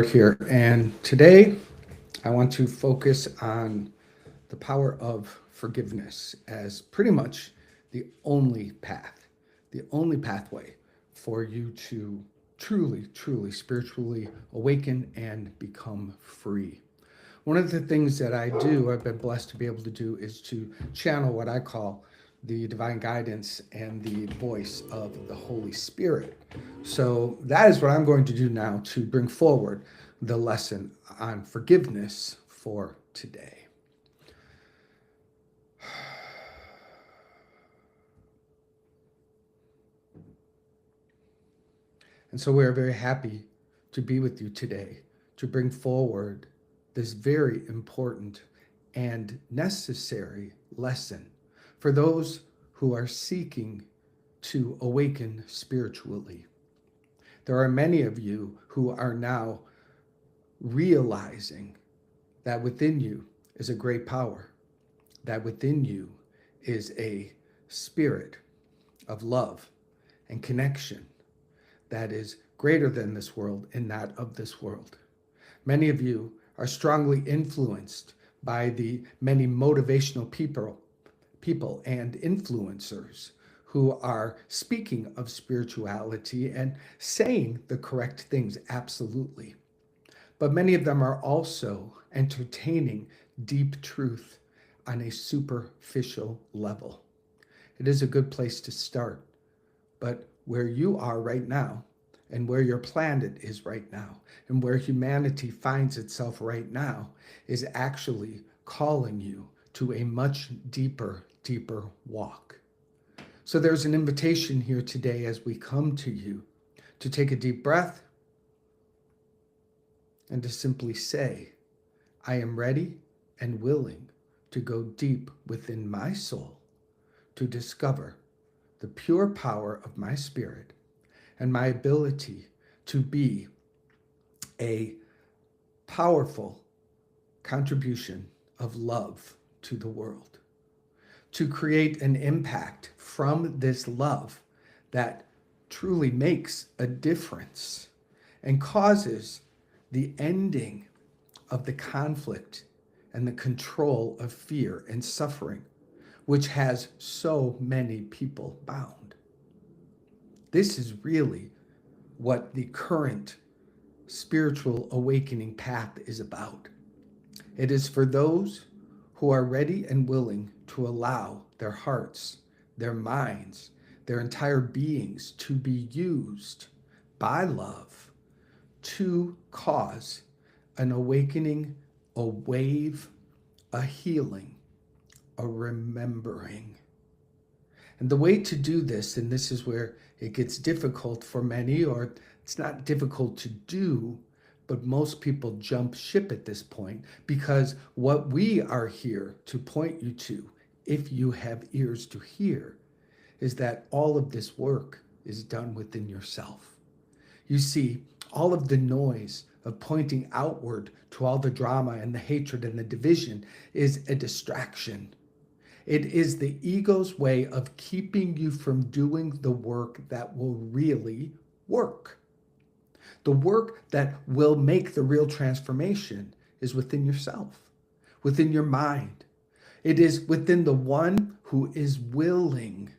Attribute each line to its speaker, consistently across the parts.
Speaker 1: here, and today I want to focus on the power of forgiveness as pretty much the only pathway for you to truly spiritually awaken and become free. One of the things that I've been blessed to be able to do, is to channel what I call the divine guidance and the voice of the Holy Spirit. So that is what I'm going to do now to bring forward the lesson on forgiveness for today. And so we are very happy to be with you today to bring forward this very important and necessary lesson for those who are seeking to awaken spiritually. There are many of you who are now realizing that within you is a great power, that within you is a spirit of love and connection that is greater than this world and not of this world. Many of you are strongly influenced by the many motivational people and influencers who are speaking of spirituality and saying the correct things, absolutely. But many of them are also entertaining deep truth on a superficial level. It is a good place to start, but where you are right now, and where your planet is right now, and where humanity finds itself right now, is actually calling you to a much deeper walk. So there's an invitation here today as we come to you to take a deep breath and to simply say, I am ready and willing to go deep within my soul to discover the pure power of my spirit and my ability to be a powerful contribution of love to the world, to create an impact from this love that truly makes a difference and causes the ending of the conflict and the control of fear and suffering, which has so many people bound. This is really what the current spiritual awakening path is about. It is for those who are ready and willing to allow their hearts, their minds, their entire beings to be used by love to cause an awakening, a wave, a healing, a remembering. And the way to do this, and this is where it gets difficult for many, or it's not difficult to do, but most people jump ship at this point, because what we are here to point you to, if you have ears to hear, is that all of this work is done within yourself. You see, all of the noise of pointing outward to all the drama and the hatred and the division is a distraction. It is the ego's way of keeping you from doing the work that will really work. The work that will make the real transformation is within yourself, within your mind. It is within the one who is willing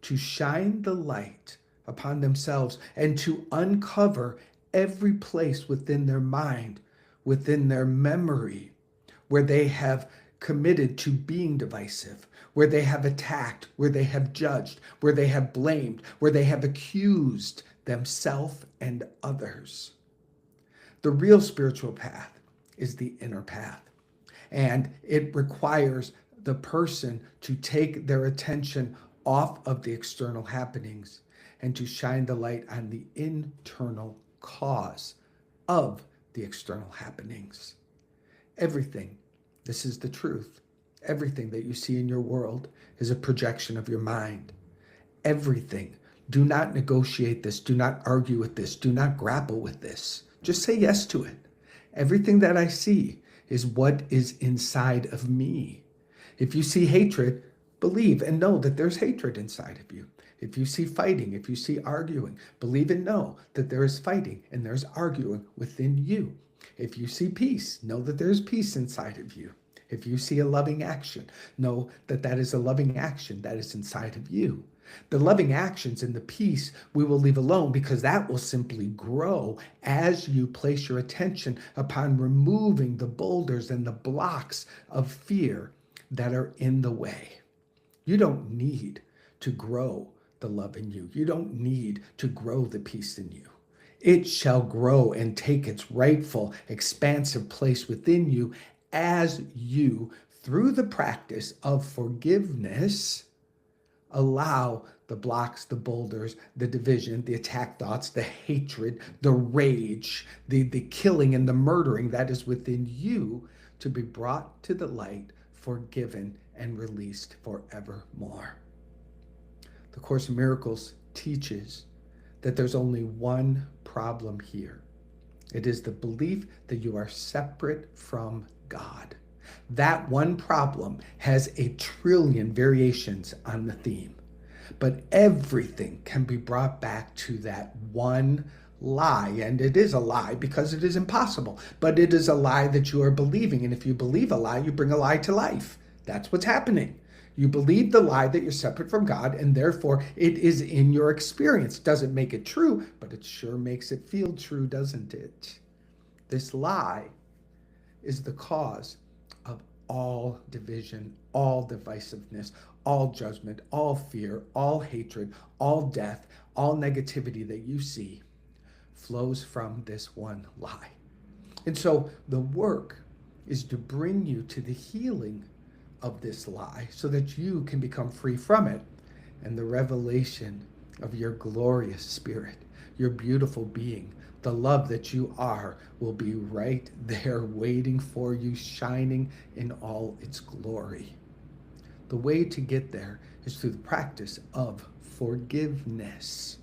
Speaker 1: to shine the light upon themselves and to uncover every place within their mind, within their memory, where they have committed to being divisive, where they have attacked, where they have judged, where they have blamed, where they have accused themselves and others. The real spiritual path is the inner path, and it requires the person to take their attention off of the external happenings and to shine the light on the internal cause of the external happenings. Everything, this is the truth, everything that you see in your world is a projection of your mind. Everything. Do not negotiate this. Do not argue with this. Do not grapple with this. Just say yes to it. Everything that I see is what is inside of me. If you see hatred, believe and know that there's hatred inside of you. If you see fighting, if you see arguing, believe and know that there is fighting and there's arguing within you. If you see peace, know that there's peace inside of you. If you see a loving action, know that that is a loving action that is inside of you. The loving actions and the peace we will leave alone, because that will simply grow as you place your attention upon removing the boulders and the blocks of fear that are in the way. You don't need to grow the love in you. You don't need to grow the peace in you. It shall grow and take its rightful, expansive place within you as you, through the practice of forgiveness, allow the blocks, the boulders, the division, the attack thoughts, the hatred, the rage, the killing and the murdering that is within you to be brought to the light, forgiven, and released forevermore. The Course in Miracles teaches that there's only one problem here. It is the belief that you are separate from God. That one problem has 1 trillion variations on the theme, but everything can be brought back to that one lie. And it is a lie because it is impossible, but it is a lie that you are believing. And if you believe a lie, you bring a lie to life. That's what's happening. You believe the lie that you're separate from God, and therefore it is in your experience. Doesn't make it true, but it sure makes it feel true, doesn't it? This lie is the cause of all division, all divisiveness, all judgment, all fear, all hatred, all death, all negativity that you see flows from this one lie. And so the work is to bring you to the healing of this lie so that you can become free from it, and the revelation of your glorious spirit, your beautiful being, the love that you are, will be right there waiting for you, shining in all its glory. The way to get there is through the practice of forgiveness.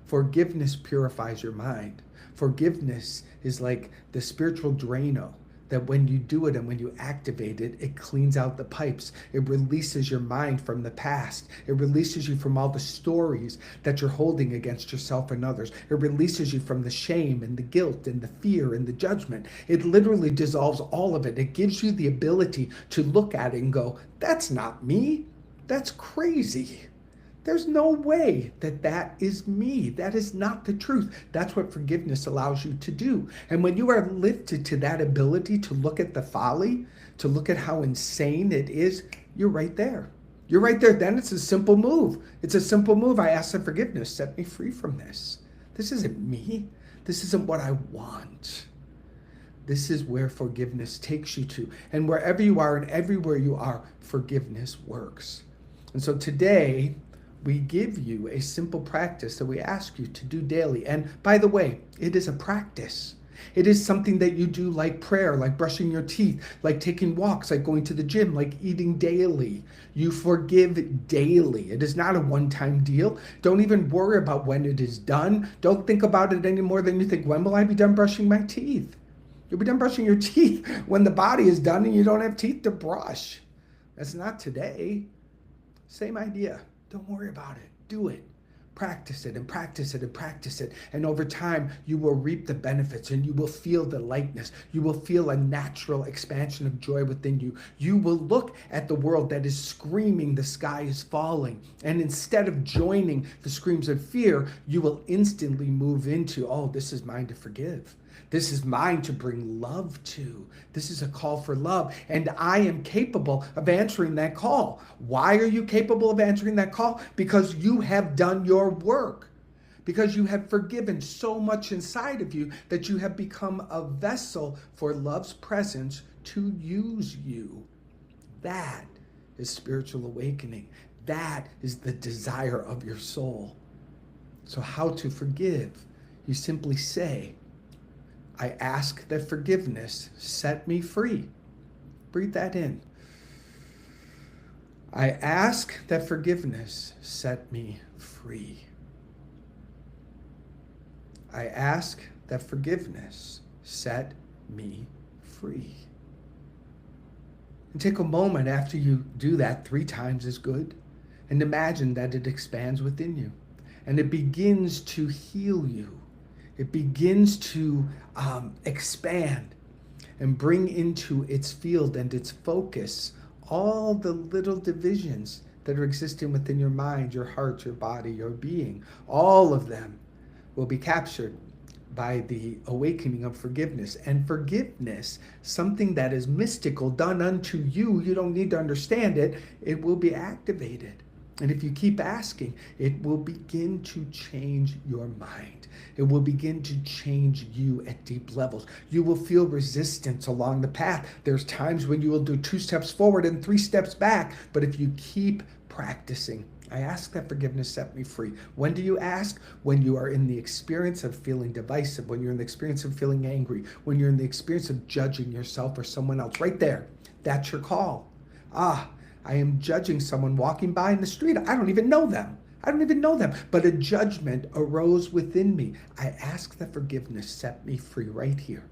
Speaker 1: Forgiveness purifies your mind. Forgiveness is like the spiritual Drano, that when you do it and when you activate it, it cleans out the pipes. It releases your mind from the past. It releases you from all the stories that you're holding against yourself and others. It releases you from the shame and the guilt and the fear and the judgment. It literally dissolves all of it. It gives you the ability to look at it and go, that's not me. That's crazy. There's no way that that is me. That is not the truth. That's what forgiveness allows you to do. And when you are lifted to that ability to look at the folly, to look at how insane it is, you're right there. You're right there. Then it's a simple move. It's a simple move. I ask for forgiveness. Set me free from this. This isn't me. This isn't what I want. This is where forgiveness takes you to. And wherever you are and everywhere you are, forgiveness works. And so today, we give you a simple practice that we ask you to do daily. And by the way, it is a practice. It is something that you do like prayer, like brushing your teeth, like taking walks, like going to the gym, like eating daily. You forgive daily. It is not a one-time deal. Don't even worry about when it is done. Don't think about it any more than you think, when will I be done brushing my teeth? You'll be done brushing your teeth when the body is done and you don't have teeth to brush. That's not today. Same idea. Don't worry about it. Do it. Practice it and practice it and practice it. And over time, you will reap the benefits and you will feel the lightness. You will feel a natural expansion of joy within you. You will look at the world that is screaming, the sky is falling. And instead of joining the screams of fear, you will instantly move into, oh, this is mine to forgive. This is mine to bring love to. This is a call for love, and I am capable of answering that call. Why are you capable of answering that call? Because you have done your work. Because you have forgiven so much inside of you that you have become a vessel for love's presence to use you. That is spiritual awakening. That is the desire of your soul. So how to forgive? You simply say, I ask that forgiveness set me free. Breathe that in. I ask that forgiveness set me free. I ask that forgiveness set me free. And take a moment after you do that. 3 times is good. and imagine that it expands within you and it begins to heal you. It begins to expand and bring into its field and its focus all the little divisions that are existing within your mind, your heart, your body, your being. All of them will be captured by the awakening of forgiveness. And forgiveness, something that is mystical, done unto you, you don't need to understand it, it will be activated. And if you keep asking, it will begin to change your mind. It will begin to change you at deep levels. You will feel resistance along the path. There's times when you will do 2 steps forward and 3 steps back. But if you keep practicing, I ask that forgiveness set me free. When do you ask? When you are in the experience of feeling divisive, when you're in the experience of feeling angry, when you're in the experience of judging yourself or someone else. Right there, that's your call. I am judging someone walking by in the street. I don't even know them. But a judgment arose within me. I ask that forgiveness set me free right here.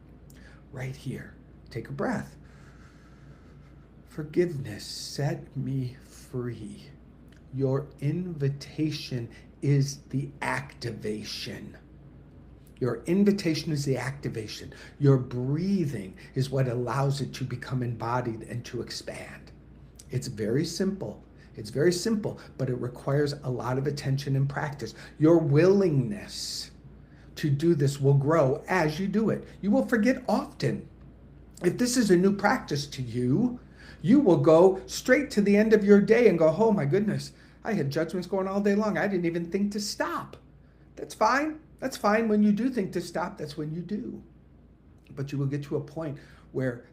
Speaker 1: Right here. Take a breath. Forgiveness set me free. Your invitation is the activation. Your invitation is the activation. Your breathing is what allows it to become embodied and to expand. It's very simple. But it requires a lot of attention and practice. Your willingness to do this will grow as you do it. You will forget often. If this is a new practice to you, you will go straight to the end of your day and go, oh my goodness, I had judgments going all day long. I didn't even think to stop. That's fine. That's fine. When you do think to stop, that's when you do. But you will get to a point where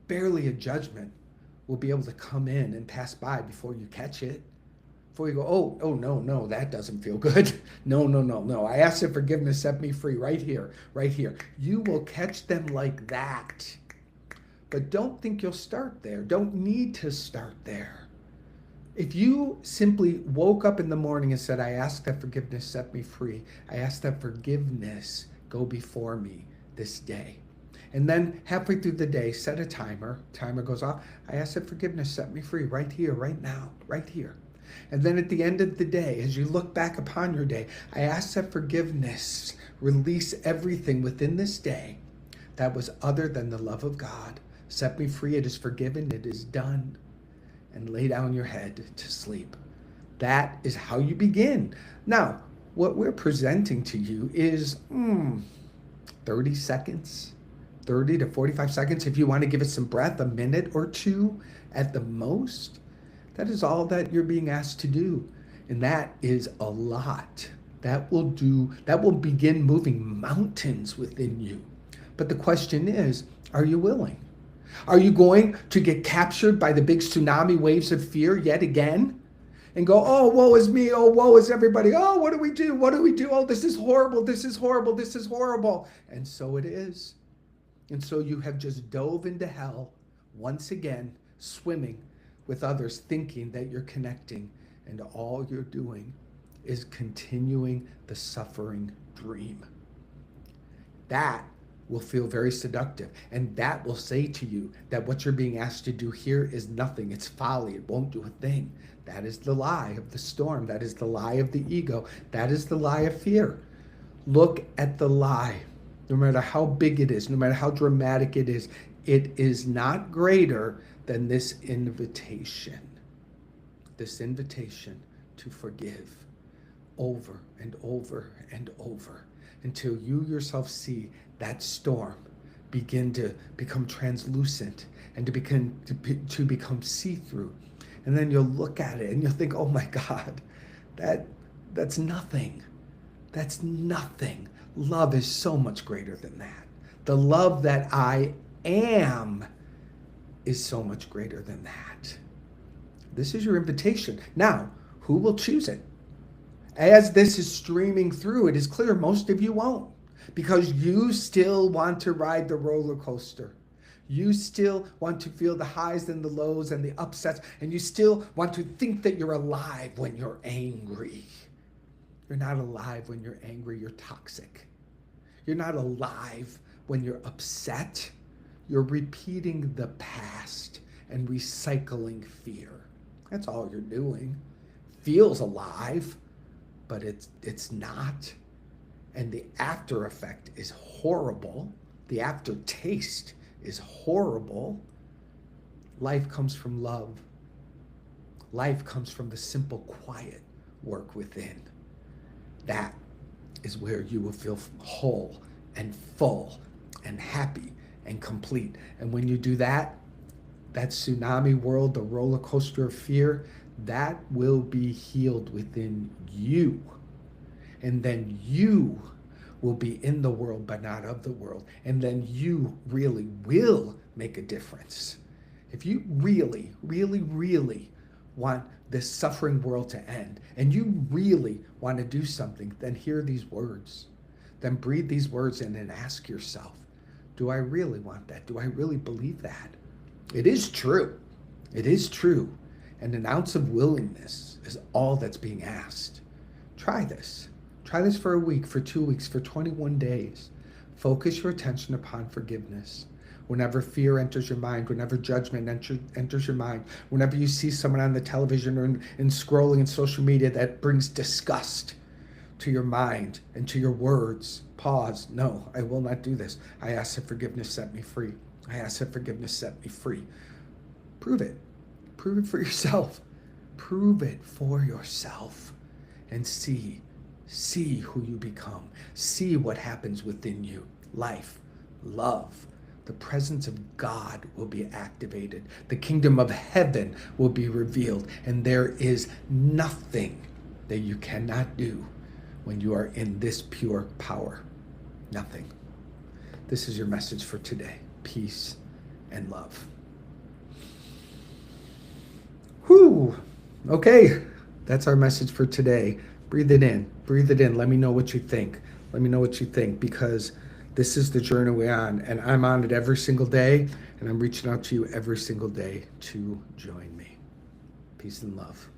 Speaker 1: barely a judgment will be able to come in and pass by before you catch it. Before you go, oh, no, that doesn't feel good. No. I asked that forgiveness set me free right here. You will catch them like that. But don't think you'll start there. Don't need to start there. If you simply woke up in the morning and said, I ask that forgiveness set me free. I ask that forgiveness go before me this day. And then halfway through the day, set a timer. Timer goes off. I ask that forgiveness set me free right here, right now, right here. And then at the end of the day, as you look back upon your day, I ask that forgiveness release everything within this day that was other than the love of God. Set me free. It is forgiven. It is done. And lay down your head to sleep. That is how you begin. Now, what we're presenting to you is 30 seconds. 30 to 45 seconds. If you want to give it some breath, a minute or two at the most, that is all that you're being asked to do. And that is a lot. That will begin moving mountains within you. But the question is, are you willing? Are you going to get captured by the big tsunami waves of fear yet again? And go, oh, woe is me. Oh, woe is everybody. Oh, what do we do? Oh, this is horrible. And so it is. And so you have just dove into hell once again, swimming with others, thinking that you're connecting. And all you're doing is continuing the suffering dream. That will feel very seductive. And that will say to you that what you're being asked to do here is nothing. It's folly. It won't do a thing. That is the lie of the storm. That is the lie of the ego. That is the lie of fear. Look at the lie. No matter how big it is, no matter how dramatic it is not greater than this invitation. This invitation to forgive over and over and over until you yourself see that storm begin to become translucent and to become see-through. And then you'll look at it and you'll think, oh my God, that's nothing. That's nothing. Love is so much greater than that. The love that I am is so much greater than that. This is your invitation. Now, who will choose it? As this is streaming through, it is clear most of you won't, because you still want to ride the roller coaster. You still want to feel the highs and the lows and the upsets, and you still want to think that you're alive when you're angry. You're not alive when you're angry. You're toxic. You're not alive when you're upset. You're repeating the past and recycling fear. That's all you're doing. feels alive, but it's not. And the after effect is horrible. The aftertaste is horrible. Life comes from love. Life comes from the simple, quiet work within. That is where you will feel whole and full and happy and complete. And when you do that, that tsunami world, the roller coaster of fear, that will be healed within you. And then you will be in the world, but not of the world. And then you really will make a difference. If you really, really, really want this suffering world to end, and you really want to do something, then hear these words. Then breathe these words in and ask yourself, do I really want that? Do I really believe that? It is true. It is true. And an ounce of willingness is all that's being asked. Try this. Try this for a week, for 2 weeks, for 21 days. Focus your attention upon forgiveness. Whenever fear enters your mind, whenever judgment enters your mind, whenever you see someone on the television or in scrolling in social media that brings disgust to your mind and to your words, pause. No, I will not do this. I ask that forgiveness set me free. I ask that forgiveness set me free. Prove it. Prove it for yourself. Prove it for yourself and see who you become. See what happens within you. Life, love, the presence of God will be activated. The kingdom of heaven will be revealed. And there is nothing that you cannot do when you are in this pure power. Nothing. This is your message for today. Peace and love. Whew. Okay. That's our message for today. Breathe it in. Breathe it in. Let me know what you think. Let me know what you think, because this is the journey we're on, and I'm on it every single day, and I'm reaching out to you every single day to join me. Peace and love.